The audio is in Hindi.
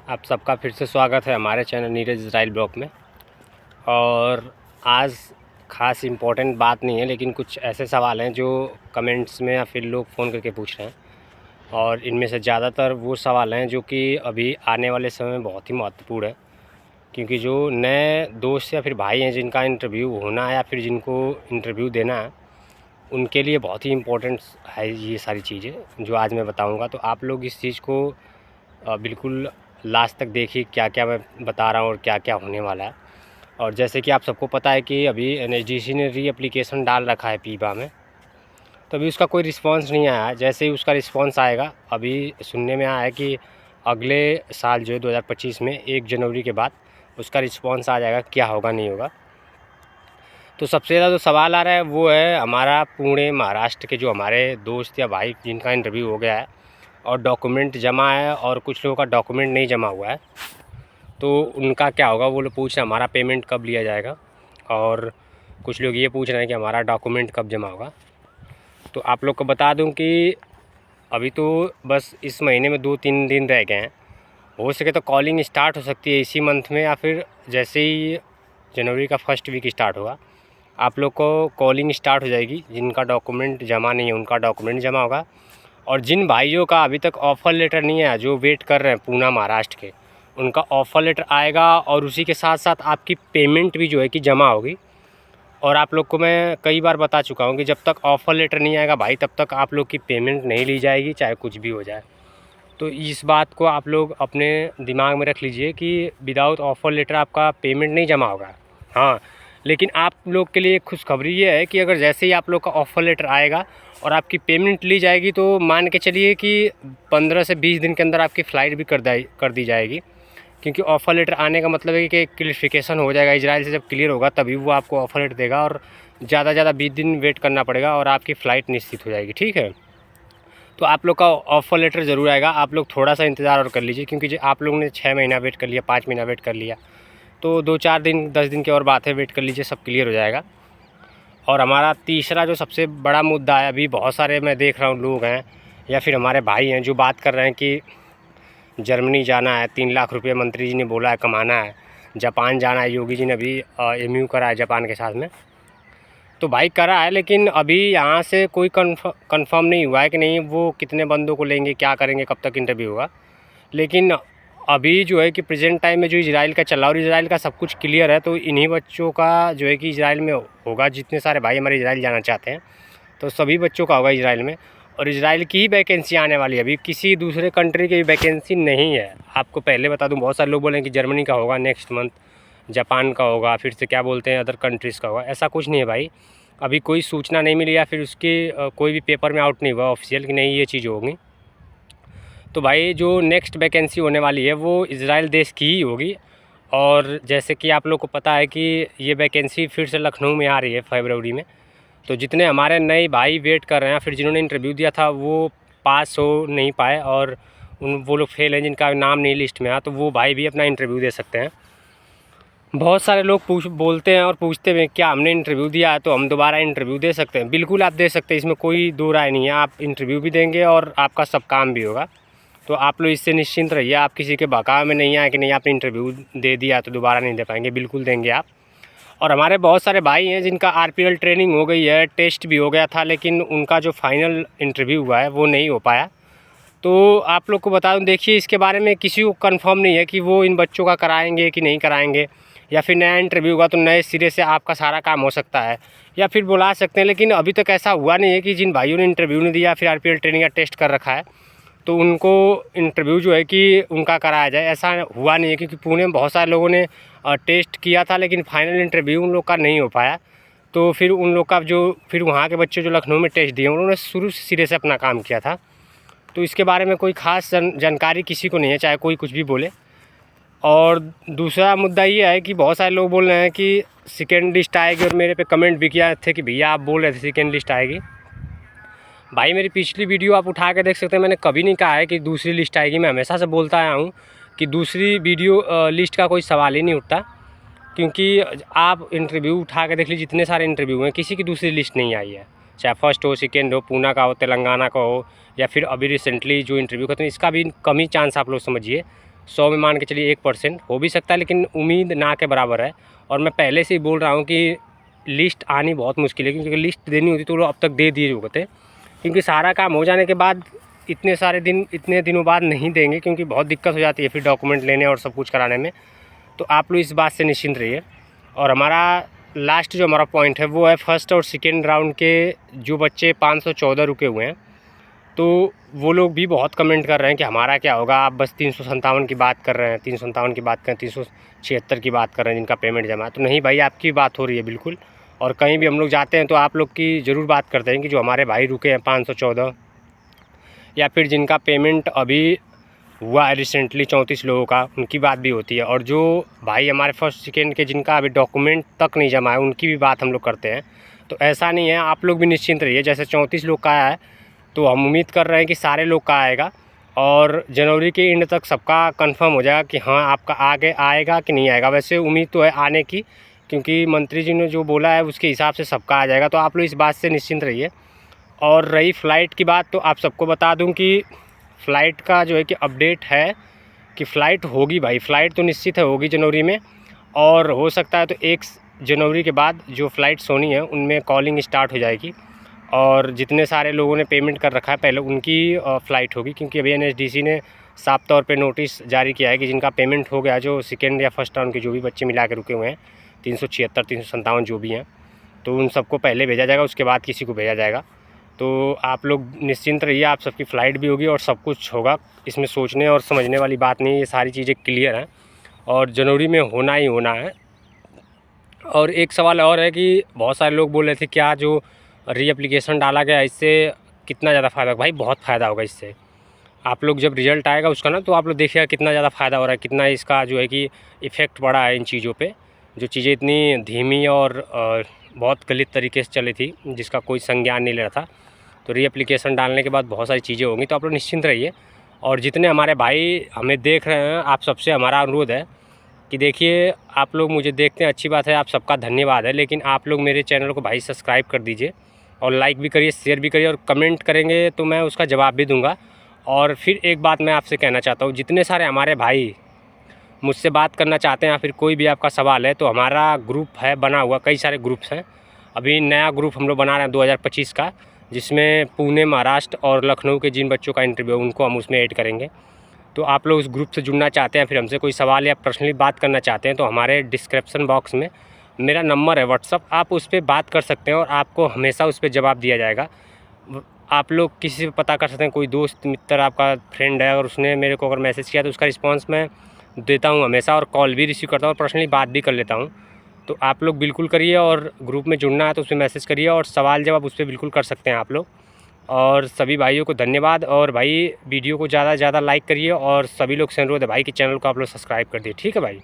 आप सबका फिर से स्वागत है हमारे चैनल नीरज इजराइल ब्लॉग में। और आज ख़ास इम्पोर्टेंट बात नहीं है, लेकिन कुछ ऐसे सवाल हैं जो कमेंट्स में या फिर लोग फ़ोन करके पूछ रहे हैं। और इनमें से ज़्यादातर वो सवाल हैं जो कि अभी आने वाले समय में बहुत ही महत्वपूर्ण है, क्योंकि जो नए दोस्त या फिर भाई हैं जिनका इंटरव्यू होना है या फिर जिनको इंटरव्यू देना है, उनके लिए बहुत ही इम्पोर्टेंट है ये सारी चीज़ें जो आज मैं बताऊँगा। तो आप लोग इस चीज़ को बिल्कुल लास्ट तक देखिए, क्या क्या मैं बता रहा हूँ और क्या क्या होने वाला है। और जैसे कि आप सबको पता है कि अभी एनएचडीसी ने री एप्लीकेशन डाल रखा है पीबा में, तो अभी उसका कोई रिस्पांस नहीं आया है। जैसे ही उसका रिस्पांस आएगा, अभी सुनने में आया है कि अगले साल जो है 2025 में 1 जनवरी के बाद उसका रिस्पांस आ जाएगा। क्या होगा नहीं होगा, तो सबसे ज़्यादा जो सवाल आ रहा है वो है हमारा पुणे महाराष्ट्र के जो हमारे दोस्त या भाई जिनका इंटरव्यू हो गया है और डॉक्यूमेंट जमा है, और कुछ लोगों का डॉक्यूमेंट नहीं जमा हुआ है, तो उनका क्या होगा। वो लोग पूछ रहे हैं हमारा पेमेंट कब लिया जाएगा, और कुछ लोग ये पूछ रहे हैं कि हमारा डॉक्यूमेंट कब जमा होगा। तो आप लोग को बता दूं कि अभी तो बस इस महीने में 2-3 दिन रह गए हैं। हो सके तो कॉलिंग स्टार्ट हो सकती है इसी मंथ में, या फिर जैसे ही जनवरी का फर्स्ट वीक स्टार्ट होगा आप लोग को कॉलिंग स्टार्ट हो जाएगी। जिनका डॉक्यूमेंट जमा नहीं है उनका डॉक्यूमेंट जमा होगा, और जिन भाइयों का अभी तक ऑफ़र लेटर नहीं आया, जो वेट कर रहे हैं पूना महाराष्ट्र के, उनका ऑफ़र लेटर आएगा और उसी के साथ साथ आपकी पेमेंट भी जो है कि जमा होगी। और आप लोग को मैं कई बार बता चुका हूँ कि जब तक ऑफ़र लेटर नहीं आएगा भाई, तब तक आप लोग की पेमेंट नहीं ली जाएगी, चाहे कुछ भी हो जाए। तो इस बात को आप लोग अपने दिमाग में रख लीजिए कि विदाउट ऑफ़र लेटर आपका पेमेंट नहीं जमा होगा। हाँ, लेकिन आप लोग के लिए खुशखबरी ये है कि अगर जैसे ही आप लोग का ऑफ़र लेटर आएगा और आपकी पेमेंट ली जाएगी, तो मान के चलिए कि 15 से 20 दिन के अंदर आपकी फ़्लाइट भी कर दी जाएगी। क्योंकि ऑफ़र लेटर आने का मतलब है कि क्लियरिफिकेशन हो जाएगा इजराइल से। जब क्लियर होगा तभी वो आपको ऑफ़र लेटर देगा, और ज़्यादा 20 दिन वेट करना पड़ेगा और आपकी फ़्लाइट निश्चित हो जाएगी। ठीक है, तो आप लोग का ऑफ़र लेटर ज़रूर आएगा। आप लोग थोड़ा सा इंतज़ार और कर लीजिए, क्योंकि जो आप लोगों ने 6 महीना वेट कर लिया, 5 महीना वेट कर लिया, तो 2-4 दिन 10 दिन की और बात है, वेट कर लीजिए, सब क्लियर हो जाएगा। और हमारा तीसरा जो सबसे बड़ा मुद्दा है, अभी बहुत सारे मैं देख रहा हूँ लोग हैं या फिर हमारे भाई हैं जो बात कर रहे हैं कि जर्मनी जाना है, 3 लाख रुपये मंत्री जी ने बोला है कमाना है, जापान जाना है, योगी जी ने अभी MOU करा है जापान के साथ में। तो भाई करा है, लेकिन अभी यहाँ से कोई कंफर्म नहीं हुआ है कि नहीं वो कितने बंदों को लेंगे, क्या करेंगे, कब तक इंटरव्यू होगा। लेकिन अभी जो है कि प्रेजेंट टाइम में जो इजराइल का चल रहा है, और इजराइल का सब कुछ क्लियर है, तो इन्हीं बच्चों का जो है कि इजराइल में होगा। जितने सारे भाई हमारे इजराइल जाना चाहते हैं, तो सभी बच्चों का होगा इजराइल में। और इजराइल की ही वैकेंसी आने वाली है, अभी किसी दूसरे कंट्री की वैकेंसी नहीं है। आपको पहले बता दूं, बहुत सारे लोग बोले कि जर्मनी का होगा नेक्स्ट मंथ, जापान का होगा, फिर से क्या बोलते हैं अदर कंट्रीज़ का होगा। ऐसा कुछ नहीं है भाई, अभी कोई सूचना नहीं मिली या फिर उसके कोई भी पेपर में आउट नहीं हुआ ऑफिशियल कि नहीं ये चीज़ होगी। तो भाई जो नेक्स्ट वैकेंसी होने वाली है वो इजराइल देश की ही होगी। और जैसे कि आप लोग को पता है कि ये वैकेंसी फिर से लखनऊ में आ रही है फरवरी में। तो जितने हमारे नए भाई वेट कर रहे हैं, फिर जिन्होंने इंटरव्यू दिया था वो पास हो नहीं पाए, और वो लोग फेल हैं जिनका नाम नहीं लिस्ट में आया, तो वो भाई भी अपना इंटरव्यू दे सकते हैं। बहुत सारे लोग बोलते हैं और पूछते हैं क्या हमने इंटरव्यू दिया है तो हम दोबारा इंटरव्यू दे सकते हैं। बिल्कुल आप दे सकते हैं, इसमें कोई दो राय नहीं है। आप इंटरव्यू भी देंगे और आपका सब काम भी होगा, तो आप लोग इससे निश्चिंत रहिए। आप किसी के बहकावे में नहीं आए कि नहीं आपने इंटरव्यू दे दिया तो दोबारा नहीं दे पाएंगे, बिल्कुल देंगे आप। और हमारे बहुत सारे भाई हैं जिनका RPL ट्रेनिंग हो गई है, टेस्ट भी हो गया था, लेकिन उनका जो फाइनल इंटरव्यू हुआ है वो नहीं हो पाया। तो आप लोग को बता दूं, देखिए इसके बारे में किसी को कंफर्म नहीं है कि वो इन बच्चों का कराएंगे कि नहीं कराएंगे, या फिर नया इंटरव्यू होगा तो नए सिरे से आपका सारा काम हो सकता है, या फिर बुला सकते हैं। लेकिन अभी तक ऐसा हुआ नहीं है कि जिन भाइयों ने इंटरव्यू नहीं दिया, फिर RPL ट्रेनिंग या टेस्ट कर रखा है, तो उनको इंटरव्यू जो है कि उनका कराया जाए, ऐसा हुआ नहीं है। क्योंकि पुणे में बहुत सारे लोगों ने टेस्ट किया था, लेकिन फाइनल इंटरव्यू उन लोग का नहीं हो पाया। तो फिर उन लोग का जो फिर वहाँ के बच्चे जो लखनऊ में टेस्ट दिए, उन्होंने शुरू से सिरे से अपना काम किया था। तो इसके बारे में कोई ख़ास जानकारी किसी को नहीं है, चाहे कोई कुछ भी बोले। और दूसरा मुद्दा ये है कि बहुत सारे लोग बोल रहे हैं कि सेकेंड लिस्ट आएगी, और मेरे पे कमेंट भी किया थे कि भैया आप बोल रहे थे सेकेंड लिस्ट आएगी। भाई मेरी पिछली वीडियो आप उठा के देख सकते हैं, मैंने कभी नहीं कहा है कि दूसरी लिस्ट आएगी। मैं हमेशा से बोलता आया हूँ कि दूसरी वीडियो लिस्ट का कोई सवाल ही नहीं उठता, क्योंकि आप इंटरव्यू उठा के देख लीजिए, जितने सारे इंटरव्यू हैं किसी की दूसरी लिस्ट नहीं आई है। चाहे फर्स्ट हो, सेकेंड हो, पूना का हो, तेलंगाना का हो, या फिर अभी रिसेंटली जो इंटरव्यू खत्म, इसका भी कम ही चांस आप लोग समझिए। 100 में मान के चलिए 1% हो भी सकता है, लेकिन उम्मीद ना के बराबर है। और मैं पहले से ही बोल रहा हूँ कि लिस्ट आनी बहुत मुश्किल है, क्योंकि लिस्ट देनी होती तो वो अब तक दे दिए होते, क्योंकि सारा काम हो जाने के बाद इतने दिनों बाद नहीं देंगे, क्योंकि बहुत दिक्कत हो जाती है फिर डॉक्यूमेंट लेने और सब कुछ कराने में। तो आप लोग इस बात से निश्चिंत रहिए। और हमारा लास्ट जो हमारा पॉइंट है वो है फर्स्ट और सेकेंड राउंड के जो बच्चे 514 रुके हुए हैं, तो वो लोग भी बहुत कमेंट कर रहे हैं कि हमारा क्या होगा, आप बस 357 की बात कर रहे हैं, 357 की बात करें, 376 की बात कर रहे हैं जिनका पेमेंट जमा है। तो नहीं भाई, आपकी बात हो रही है बिल्कुल। और कहीं भी हम लोग जाते हैं तो आप लोग की ज़रूर बात करते हैं कि जो हमारे भाई रुके हैं 514, या फिर जिनका पेमेंट अभी हुआ है रिसेंटली 34 लोगों का, उनकी बात भी होती है। और जो भाई हमारे फर्स्ट सेकेंड के जिनका अभी डॉक्यूमेंट तक नहीं जमा है, उनकी भी बात हम लोग करते हैं। तो ऐसा नहीं है, आप लोग भी निश्चिंत रहिए। जैसे 34 लोग का आया है, तो हम उम्मीद कर रहे हैं कि सारे लोग का आएगा, और जनवरी के एंड तक सबका कंफर्म हो जाएगा कि हाँ आपका आगे आएगा कि नहीं आएगा। वैसे उम्मीद तो है आने की, क्योंकि मंत्री जी ने जो बोला है उसके हिसाब से सबका आ जाएगा। तो आप लोग इस बात से निश्चिंत रहिए। और रही फ़्लाइट की बात, तो आप सबको बता दूं कि फ़्लाइट का जो है कि अपडेट है कि फ़्लाइट होगी भाई, फ़्लाइट तो निश्चित है होगी जनवरी में। और हो सकता है तो 1 जनवरी के बाद जो फ़्लाइट्स होनी है उनमें कॉलिंग स्टार्ट हो जाएगी, और जितने सारे लोगों ने पेमेंट कर रखा है पहले उनकी फ़्लाइट होगी। क्योंकि अभी एनएचडीसी ने साफ तौर पे नोटिस जारी किया है कि जिनका पेमेंट हो गया, जो सेकेंड या फर्स्ट राउंड के जो भी बच्चे मिला के रुके हुए हैं 376 357 जो भी हैं, तो उन सबको पहले भेजा जाएगा, उसके बाद किसी को भेजा जाएगा। तो आप लोग निश्चिंत रहिए, आप सबकी फ़्लाइट भी होगी और सब कुछ होगा। इसमें सोचने और समझने वाली बात नहीं है, ये सारी चीज़ें क्लियर हैं और जनवरी में होना ही होना है। और एक सवाल और है कि बहुत सारे लोग बोल रहे थे क्या जो रीएप्लिकेशन डाला गया इससे कितना ज़्यादा फ़ायदा होगा। भाई बहुत फ़ायदा होगा इससे। आप लोग जब रिज़ल्ट आएगा उसका ना, तो आप लोग देखिएगा कितना ज़्यादा फ़ायदा हो रहा है, कितना इसका जो है कि इफ़ेक्ट पड़ा है इन चीज़ों पे। जो चीज़ें इतनी धीमी और बहुत गलत तरीके से चली थी, जिसका कोई संज्ञान नहीं ले रहा था, तो रीएप्लिकेशन डालने के बाद बहुत सारी चीज़ें होंगी। तो आप लोग निश्चिंत रहिए। और जितने हमारे भाई हमें देख रहे हैं, आप सबसे हमारा अनुरोध है कि देखिए, आप लोग मुझे देखते हैं, अच्छी बात है, आप सबका धन्यवाद है, लेकिन आप लोग मेरे चैनल को भाई सब्सक्राइब कर दीजिए और लाइक भी करिए, शेयर भी करिए, और कमेंट करेंगे तो मैं उसका जवाब भी दूंगा। और फिर एक बात मैं आपसे कहना चाहता हूँ, जितने सारे हमारे भाई मुझसे बात करना चाहते हैं या फिर कोई भी आपका सवाल है, तो हमारा ग्रुप है बना हुआ, कई सारे ग्रुप्स हैं। अभी नया ग्रुप हम लोग बना रहे हैं 2025 का, जिसमें पुणे, महाराष्ट्र और लखनऊ के जिन बच्चों का इंटरव्यू है उनको हम उसमें ऐड करेंगे। तो आप लोग उस ग्रुप से जुड़ना चाहते हैं, फिर हमसे कोई सवाल या पर्सनली बात करना चाहते हैं, तो हमारे डिस्क्रिप्शन बॉक्स में मेरा नंबर है व्हाट्सअप, आप उस पर बात कर सकते हैं और आपको हमेशा उस पर जवाब दिया जाएगा। आप लोग किसी से पता कर सकते हैं, कोई दोस्त मित्र आपका फ्रेंड है और उसने मेरे को अगर मैसेज किया तो उसका रिस्पांस मैं देता हूँ हमेशा, और कॉल भी रिसीव करता हूँ और पर्सनली बात भी कर लेता हूँ। तो आप लोग बिल्कुल करिए, और ग्रुप में जुड़ना है तो उसमें मैसेज करिए, और सवाल जवाब उस पर बिल्कुल कर सकते हैं आप लोग। और सभी भाइयों को धन्यवाद। और भाई वीडियो को ज़्यादा से ज़्यादा लाइक करिए, और सभी लोग से अनुरोध है भाई कि चैनल को आप लोग सब्सक्राइब कर दिए। ठीक है भाई।